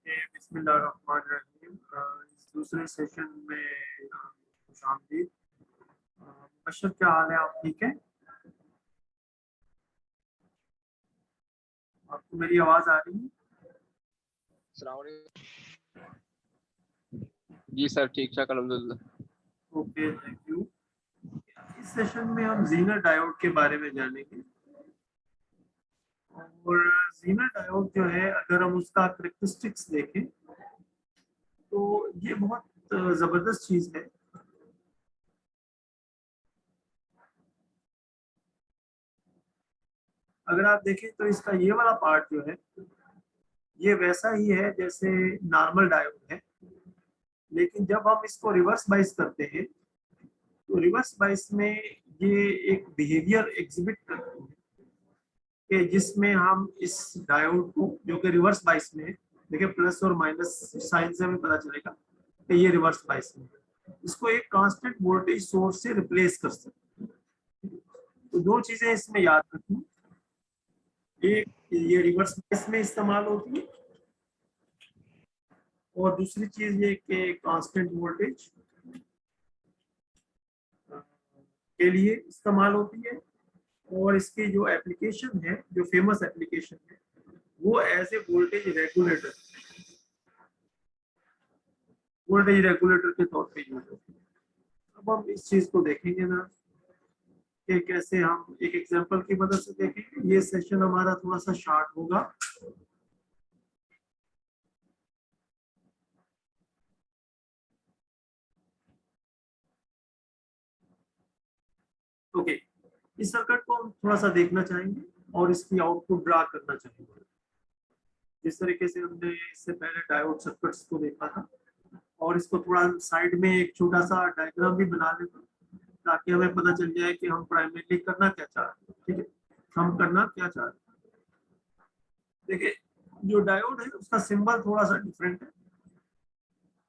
बिस्मिल्लाहिर्रहमानिर्रहीम। इस दूसरे सेशन में खुशामदीद। बशर, क्या हाल है? आप ठीक है? आपको मेरी आवाज आ रही है? अस्सलाम वालेकुम। जी सर, ठीक ठाक अल्हम्दुलिल्लाह। Okay, thank you. इस सेशन में हम जीनर डायोड के बारे में जानेंगे। और जीनर डायोड जो है, अगर हम उसका करैक्टरिस्टिक्स देखें तो ये बहुत ज़बरदस्त चीज़ है। अगर आप देखें तो इसका ये वाला पार्ट जो है, ये वैसा ही है जैसे नॉर्मल डायोड है, लेकिन जब हम इसको रिवर्स बाइस करते हैं तो रिवर्स बाइस में ये एक बिहेवियर एग्जिबिट करते हैं कि जिसमें हम इस डायोड को, जो कि रिवर्स बाइस में है, देखिए प्लस और माइनस साइन से हमें पता चलेगा कि ये रिवर्स बाइस में है, इसको एक कांस्टेंट वोल्टेज सोर्स से रिप्लेस कर सकते हैं। तो दो चीजें इसमें याद रखनी, एक ये रिवर्स बाइस में इस्तेमाल होती है और दूसरी चीज ये कि कांस्टेंट वोल्टेज के लिए इस्तेमाल होती है। और इसकी जो एप्लीकेशन है, जो फेमस एप्लीकेशन है, वो एज ए वोल्टेज रेगुलेटर के तौर पे यूज होती है। अब हम इस चीज को देखेंगे ना कि कैसे हम एक एग्जांपल की मदद से देखेंगे। ये सेशन हमारा थोड़ा सा शॉर्ट होगा। ओके, इस सर्किट को हम थोड़ा सा देखना चाहेंगे और इसकी आउटपुट ड्रा करना चाहेंगे। जिस तरीके से हमने इससे पहले डायोड सर्किट्स को देखा था, और इसको थोड़ा साइड में एक छोटा सा डायग्राम भी बना लेते हैं ताकि हमें पता चल जाए कि हम प्राइमरीली करना क्या चाह रहे हैं। ठीक है, हम करना क्या चाह रहे हैं। देखिए, जो डायोड है उसका सिंबल थोड़ा सा डिफरेंट है।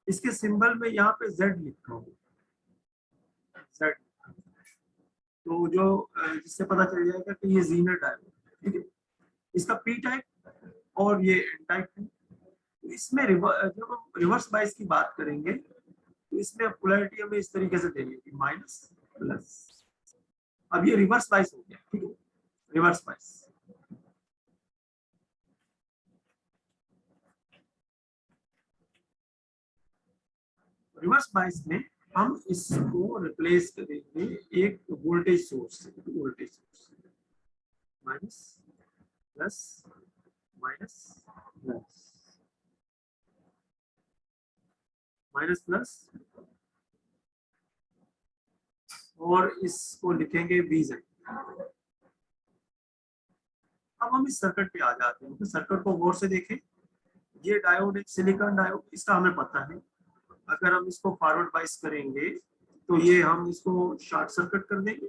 इसके सिंबल में यहाँ पे Z लिखा हुआ है, Z। तो जो जिससे पता चल जाएगा कि ये जीनर डायोड है। ठीक है, इसका पी टाइप और ये एन टाइप है। तो इसमें जब हम रिवर्स बाइस की बात करेंगे तो इसमें पोलैरिटी हमें इस तरीके से देनी होगी, माइनस प्लस। अब ये रिवर्स बाइस हो गया। ठीक है, रिवर्स बाइस। रिवर्स बाइस में हम इसको रिप्लेस करेंगे एक वोल्टेज सोर्स से। Voltage source minus plus minus plus minus plus, और इसको लिखेंगे VZ। अब हम इस सर्किट पे आ जाते हैं। तो सर्किट को गौर से देखें। ये डायोड एक सिलिकॉन डायोड, इसका हमें पता है। अगर हम इसको फॉरवर्ड बाइस करेंगे तो ये हम इसको शॉर्ट सर्किट कर देंगे,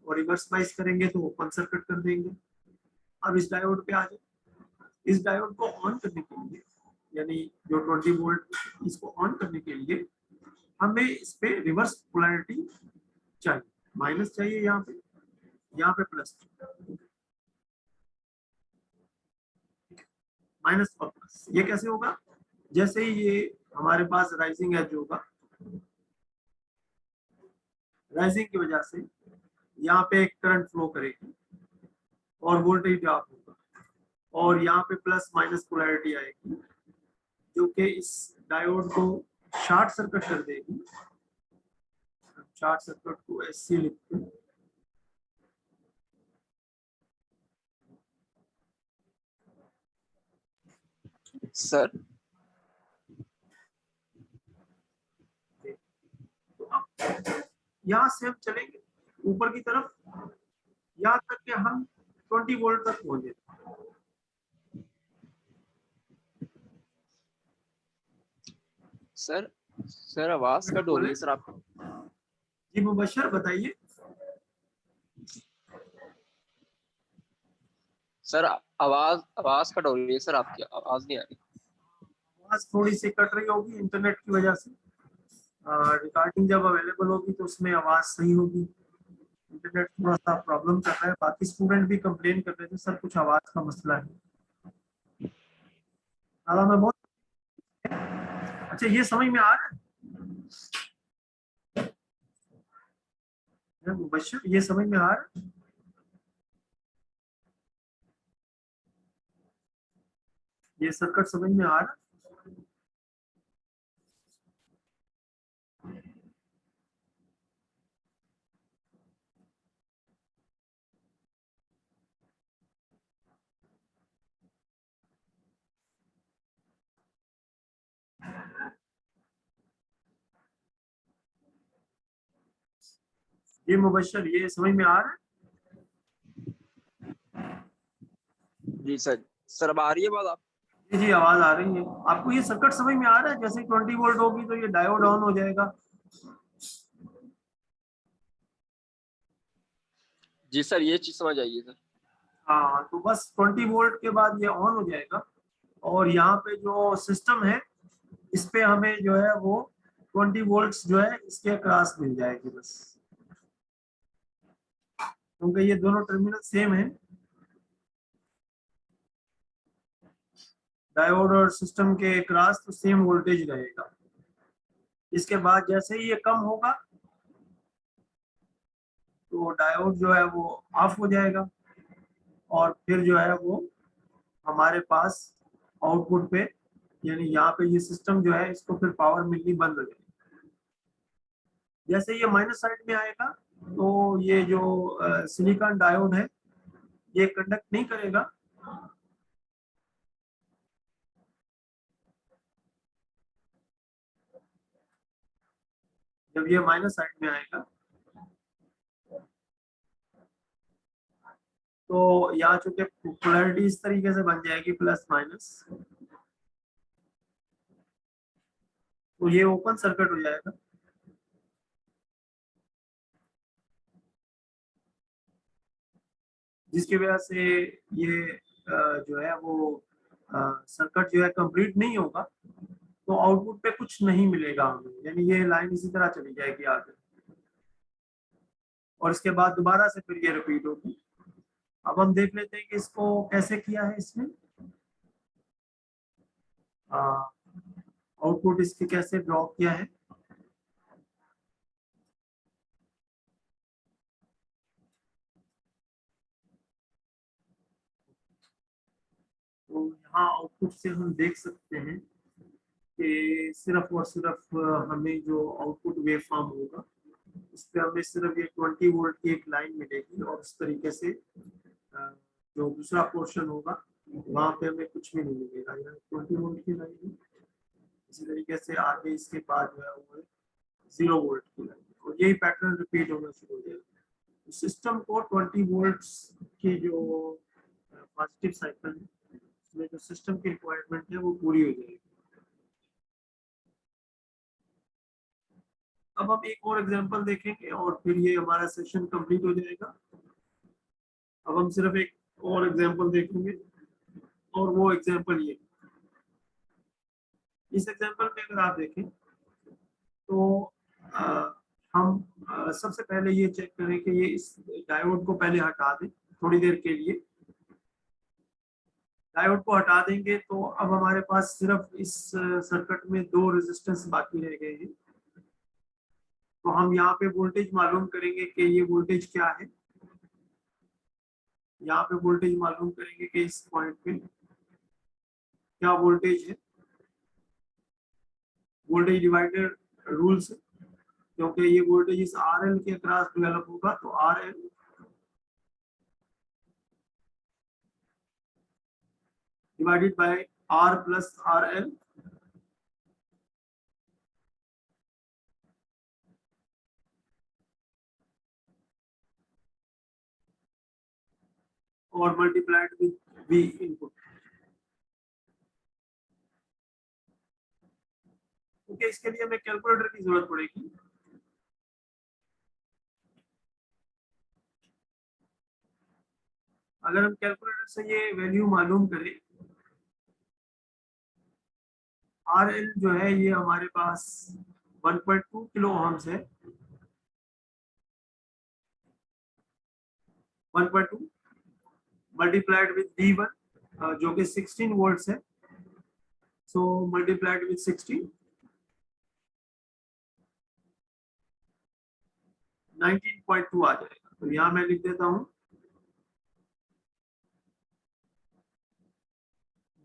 और रिवर्स बाइस करेंगे तो ओपन सर्किट कर देंगे। अब इस डायोड पे आ जाए। इस डायोड को ऑन करने के लिए, यानी जो 20 वोल्ट, इसको ऑन करने के लिए हमें इस पे रिवर्स पोलैरिटी चाहिए। माइनस चाहिए यहाँ पे प्लस, माइनस और प्लस। ये कैसे होगा? जैसे ही ये हमारे पास राइजिंग एज होगा, राइजिंग की वजह से यहाँ पे एक करंट फ्लो करेगी और वोल्टेज ड्रॉप होगा, और यहाँ पे प्लस माइनस पोलैरिटी आएगी जो कि इस डायोड को शॉर्ट सर्किट कर देगी। शॉर्ट सर्किट को SC लिखते हैं। सर तो अब यहाँ से हम चलेंगे ऊपर की तरफ, यहाँ तक कि हम 20 वोल्ट तक पहुंचे। सर सर आवाज कट हो रही है सर आपकी। जी मुबशर, बताइए। सर आवाज आवाज कट हो रही है सर, आपकी आवाज नहीं आ रही। आवाज थोड़ी सी कट रही होगी इंटरनेट की वजह से। रिकॉर्डिंग जब अवेलेबल होगी तो उसमें आवाज सही होगी। इंटरनेट थोड़ा सा प्रॉब्लम कर रहा है। बाकी स्टूडेंट भी कंप्लेन कर रहे थे, सर कुछ आवाज का मसला है। मैं बहुत अच्छा, ये समझ में आ रहा है मुबश्शिर, ये समझ में आ रहा है? ये सर्किट समझ में आ रहा है? ये मुबश्शिर, ये समझ में आ रहा है? जी सर। सर अब आ रही है बात आप? जी जी, आवाज आ रही है। आपको ये सर्किट समझ में आ रहा है? जैसे 20 वोल्ट होगी तो ये डायोड ऑन हो जाएगा। जी सर, ये चीज समझ आइए सर। हाँ, तो बस 20 वोल्ट के बाद ये ऑन हो जाएगा, और यहाँ पे जो सिस्टम है इस पे हमें जो है वो 20 वोल्ट्स जो है इसके क्रॉस मिल जाएगी बस, क्योंकि ये दोनों टर्मिनल सेम है। डायोड और सिस्टम के क्रॉस तो सेम वोल्टेज रहेगा। इसके बाद जैसे ही ये कम होगा तो डायोड जो है वो ऑफ हो जाएगा, और फिर जो है वो हमारे पास आउटपुट पे, यानी यहाँ पे ये सिस्टम जो है इसको फिर पावर मिलनी बंद हो जाएगी। जैसे ये माइनस साइड में आएगा तो ये जो सिलिकॉन डायोड है ये कंडक्ट नहीं करेगा। जब ये माइनस साइड में आएगा तो यहाँ चूंकि पोलैरिटी इस तरीके से बन जाएगी प्लस माइनस, तो ये ओपन सर्किट हो जाएगा। जिसकी वजह से ये जो है वो सर्किट जो है कंप्लीट नहीं होगा, तो आउटपुट पे कुछ नहीं मिलेगा हमें, यानी ये लाइन इसी तरह चली जाएगी आगे, और इसके बाद दोबारा से फिर ये रिपीट होगी। अब हम देख लेते हैं कि इसको कैसे किया है इसमें। आउटपुट इसके कैसे ड्रॉ किया है। तो यहाँ आउटपुट से हम देख सकते हैं कि सिर्फ और सिर्फ हमें जो आउटपुट वेव फॉर्म होगा उस पर हमें सिर्फ ये 20 वोल्ट की एक लाइन मिलेगी, और उस तरीके से जो दूसरा पोर्शन होगा वहां पे हमें कुछ भी नहीं मिलेगा। यहाँ 20 वोल्ट की लाइन है, इसी तरीके से आगे इसके बाद जो है वो 0 वोल्ट की लाइन, और यही पैटर्न रिपीट होना शुरू हो जाएगा। सिस्टम को 20 वोल्ट्स की जो पॉजिटिव साइकिल है उसमें जो सिस्टम की रिक्वायरमेंट है वो पूरी हो जाएगी। अब हम एक और एग्जांपल देखेंगे और फिर ये हमारा सेशन कंप्लीट हो जाएगा। अब हम सिर्फ एक और एग्जांपल देखेंगे, और वो एग्जांपल ये, इस एग्जांपल में अगर आप देखें तो हम सबसे पहले ये चेक करें कि ये इस डायोड को पहले हटा दें थोड़ी देर के लिए। डायोड को हटा देंगे तो अब हमारे पास सिर्फ इस सर्किट में दो रेजिस्टेंस बाकी रह गए हैं। तो हम यहाँ पे वोल्टेज मालूम करेंगे कि ये वोल्टेज क्या है। यहाँ पे वोल्टेज मालूम करेंगे कि इस पॉइंट पे क्या वोल्टेज है। वोल्टेज डिवाइडर रूल से, क्योंकि ये वोल्टेज इस आर एल के अक्रॉस डेवलप होगा, तो R L divided by R plus R L, और multiplied with V input. Okay, इसके लिए हमें कैलकुलेटर की जरूरत पड़ेगी। अगर हम कैलकुलेटर से ये वैल्यू मालूम करें, आर एल जो है ये हमारे पास 1.2 किलो ओम्स है। 1.2 मल्टीप्लाइड विद V1 जो कि 16 वोल्ट्स है। So multiplied with 60, 19.2 आ जाएगा। तो यहाँ मैं लिख देता हूँ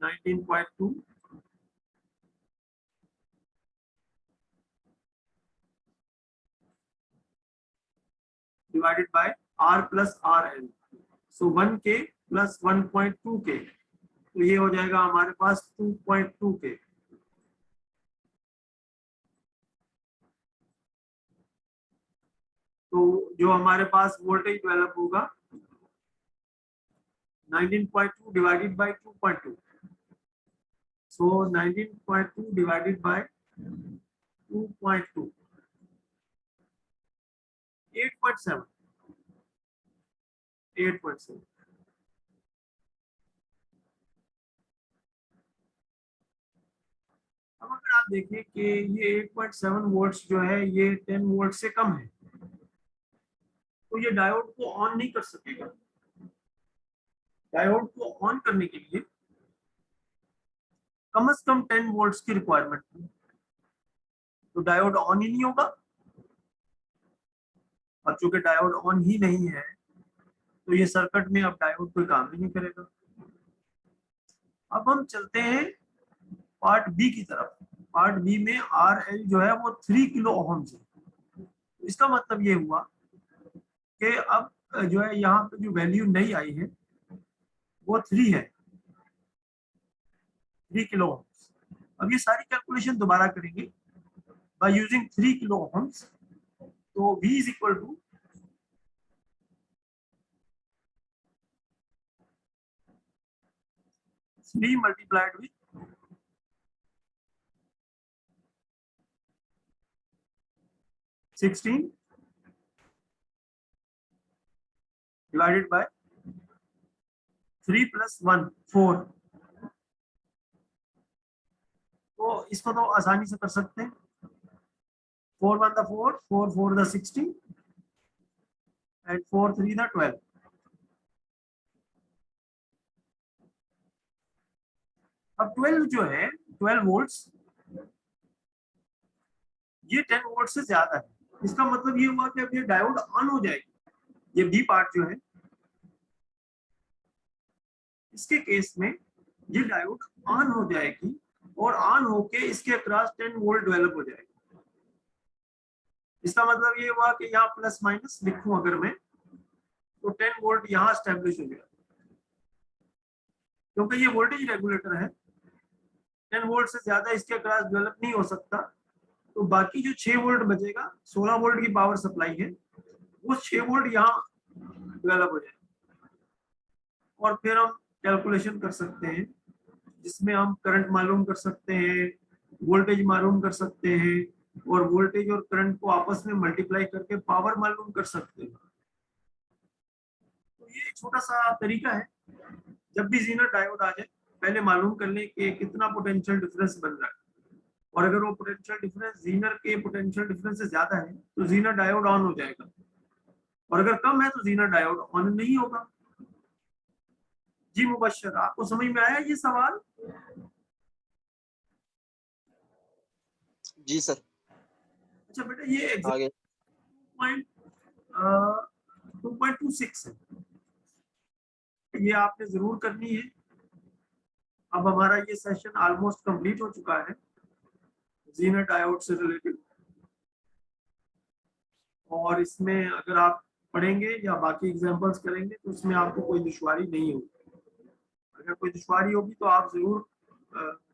19.2 divided by R plus RL. So 1K plus 1.2K, तो ये हो जाएगा हमारे पास 2.2K। तो जो हमारे पास वोल्टेज डेवलप होगा 19.2 divided by 2.2, so 19.2 divided by 2.2, 8.7, 8.7। अब अगर आप देखें कि ये 8.7 वोल्ट्स जो है ये 10 वोल्ट से कम है, तो ये डायोड को ऑन नहीं कर सकेगा। डायोड को ऑन करने के लिए कम से कम 10 वोल्ट्स की रिक्वायरमेंट है, तो डायोड ऑन ही नहीं होगा। और चूंकि डायोड ऑन ही नहीं है तो ये सर्किट में अब डायोड कोई काम ही नहीं करेगा। अब हम चलते हैं पार्ट बी की तरफ। पार्ट बी में आर एल जो है वो 3 किलो ओहम है। इसका मतलब ये हुआ कि अब जो है यहाँ पे जो वैल्यू नई आई है वो 3 है, 3 किलो ओहम्स। अब ये सारी कैलकुलेशन दोबारा करेंगे बाय यूजिंग 3 किलो ओहम्स। तो V is equal to 3 multiplied with 16 divided by 3 plus 1 4। तो इसको तो आसानी से कर सकते हैं। 4 1 द 4, 4 4 द 16 एंड 4 3 द 12। अब 12 जो है 12 वोल्ट्स, ये 10 वोल्ट से ज्यादा है। इसका मतलब ये हुआ कि अब ये डायोड ऑन हो जाएगी। ये बी पार्ट जो है इसके केस में ये डायोड ऑन हो जाएगी और ऑन होके इसके अक्रॉस 10 वोल्ट डेवलप हो जाएगी। इसका मतलब ये हुआ कि यहाँ प्लस माइनस लिखूं अगर मैं तो 10 वोल्ट यहाँ स्टैब्लिश हो गया, क्योंकि ये वोल्टेज रेगुलेटर है। 10 वोल्ट से ज्यादा इसके अक्रॉस डेवलप नहीं हो सकता। तो बाकी जो 6 वोल्ट बचेगा, 16 वोल्ट की पावर सप्लाई है, वो 6 वोल्ट यहाँ डेवलप हो जाएगा। और फिर हम कैलकुलेशन कर सकते हैं जिसमें हम करंट मालूम कर सकते हैं, वोल्टेज मालूम कर सकते हैं और वोल्टेज और करंट को आपस में मल्टीप्लाई करके पावर मालूम कर सकते हैं। तो ये एक छोटा सा तरीका है। जब भी जीनर डायोड आ जाए पहले मालूम कर लें कि कितना पोटेंशियल डिफरेंस बन रहा है, और अगर वो पोटेंशियल डिफरेंस जीनर के पोटेंशियल डिफरेंस से ज्यादा है तो जीनर डायोड ऑन हो जाएगा, और अगर कम है तो जीनर डायोड ऑन नहीं होगा। जी मुबश्शिर, आपको समझ में आया ये सवाल? जी सर। अच्छा बेटा, ये एग्जाम आगे 2.26 है, ये आपने जरूर करनी है। अब हमारा ये सेशन ऑलमोस्ट कंप्लीट हो चुका है जीनर डायोड से रिलेटेड, और इसमें अगर आप पढ़ेंगे या बाकी एग्जांपल्स करेंगे तो इसमें आपको कोई दुश्वारी नहीं होगी। अगर कोई दुश्वारी होगी तो आप जरूर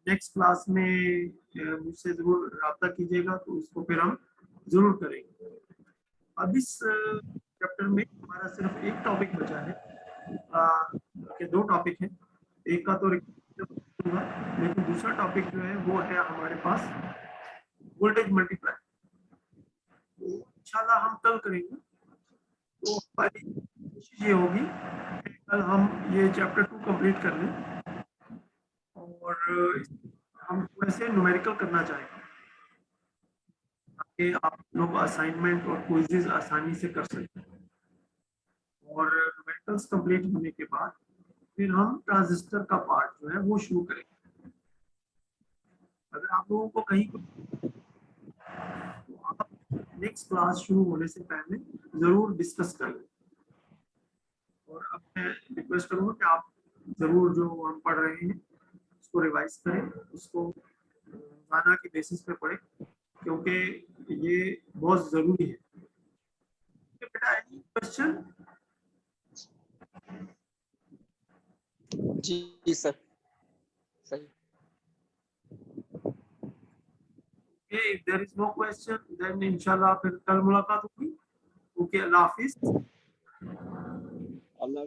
नेक्स्ट क्लास में मुझसे जरूर रब्ता कीजिएगा, तो इसको फिर हम जरूर करेंगे। अब इस चैप्टर में हमारा सिर्फ एक टॉपिक बचा है, कि दो टॉपिक हैं। एक का तो दूंगा, लेकिन दूसरा टॉपिक जो है वो है हमारे पास वोल्टेज मल्टीप्लाई। तो इंशाल्लाह हम कल करेंगे। तो हमारी कोशिश ये होगी कि कल हम ये चैप्टर 2 कंप्लीट कर लें, और हम थोड़े से न्यूमेरिकल करना चाहेंगे ताकि आप लोग असाइनमेंट और क्विज़ेस आसानी से कर सकें। और न्यूमेरिकल्स कंप्लीट होने के बाद फिर हम ट्रांजिस्टर का पार्ट जो है वो शुरू करेंगे। अगर आप लोगों को कहीं तो आप नेक्स्ट क्लास शुरू होने से पहले जरूर डिस्कस कर लें। और अब मैं रिक्वेस्ट करूंगा कि आप जरूर जो हम पढ़ रहे हैं उसको रिवाइज करें, उसको रोजाना की बेसिस पे पढ़ें, क्योंकि ये बहुत जरूरी है। बेटा एनी क्वेश्चन? जी सर, सही। if there is no question then इंशाल्लाह फिर कल मुलाकात होगी। ओके, अल्लाह हाफिज। अल्लाह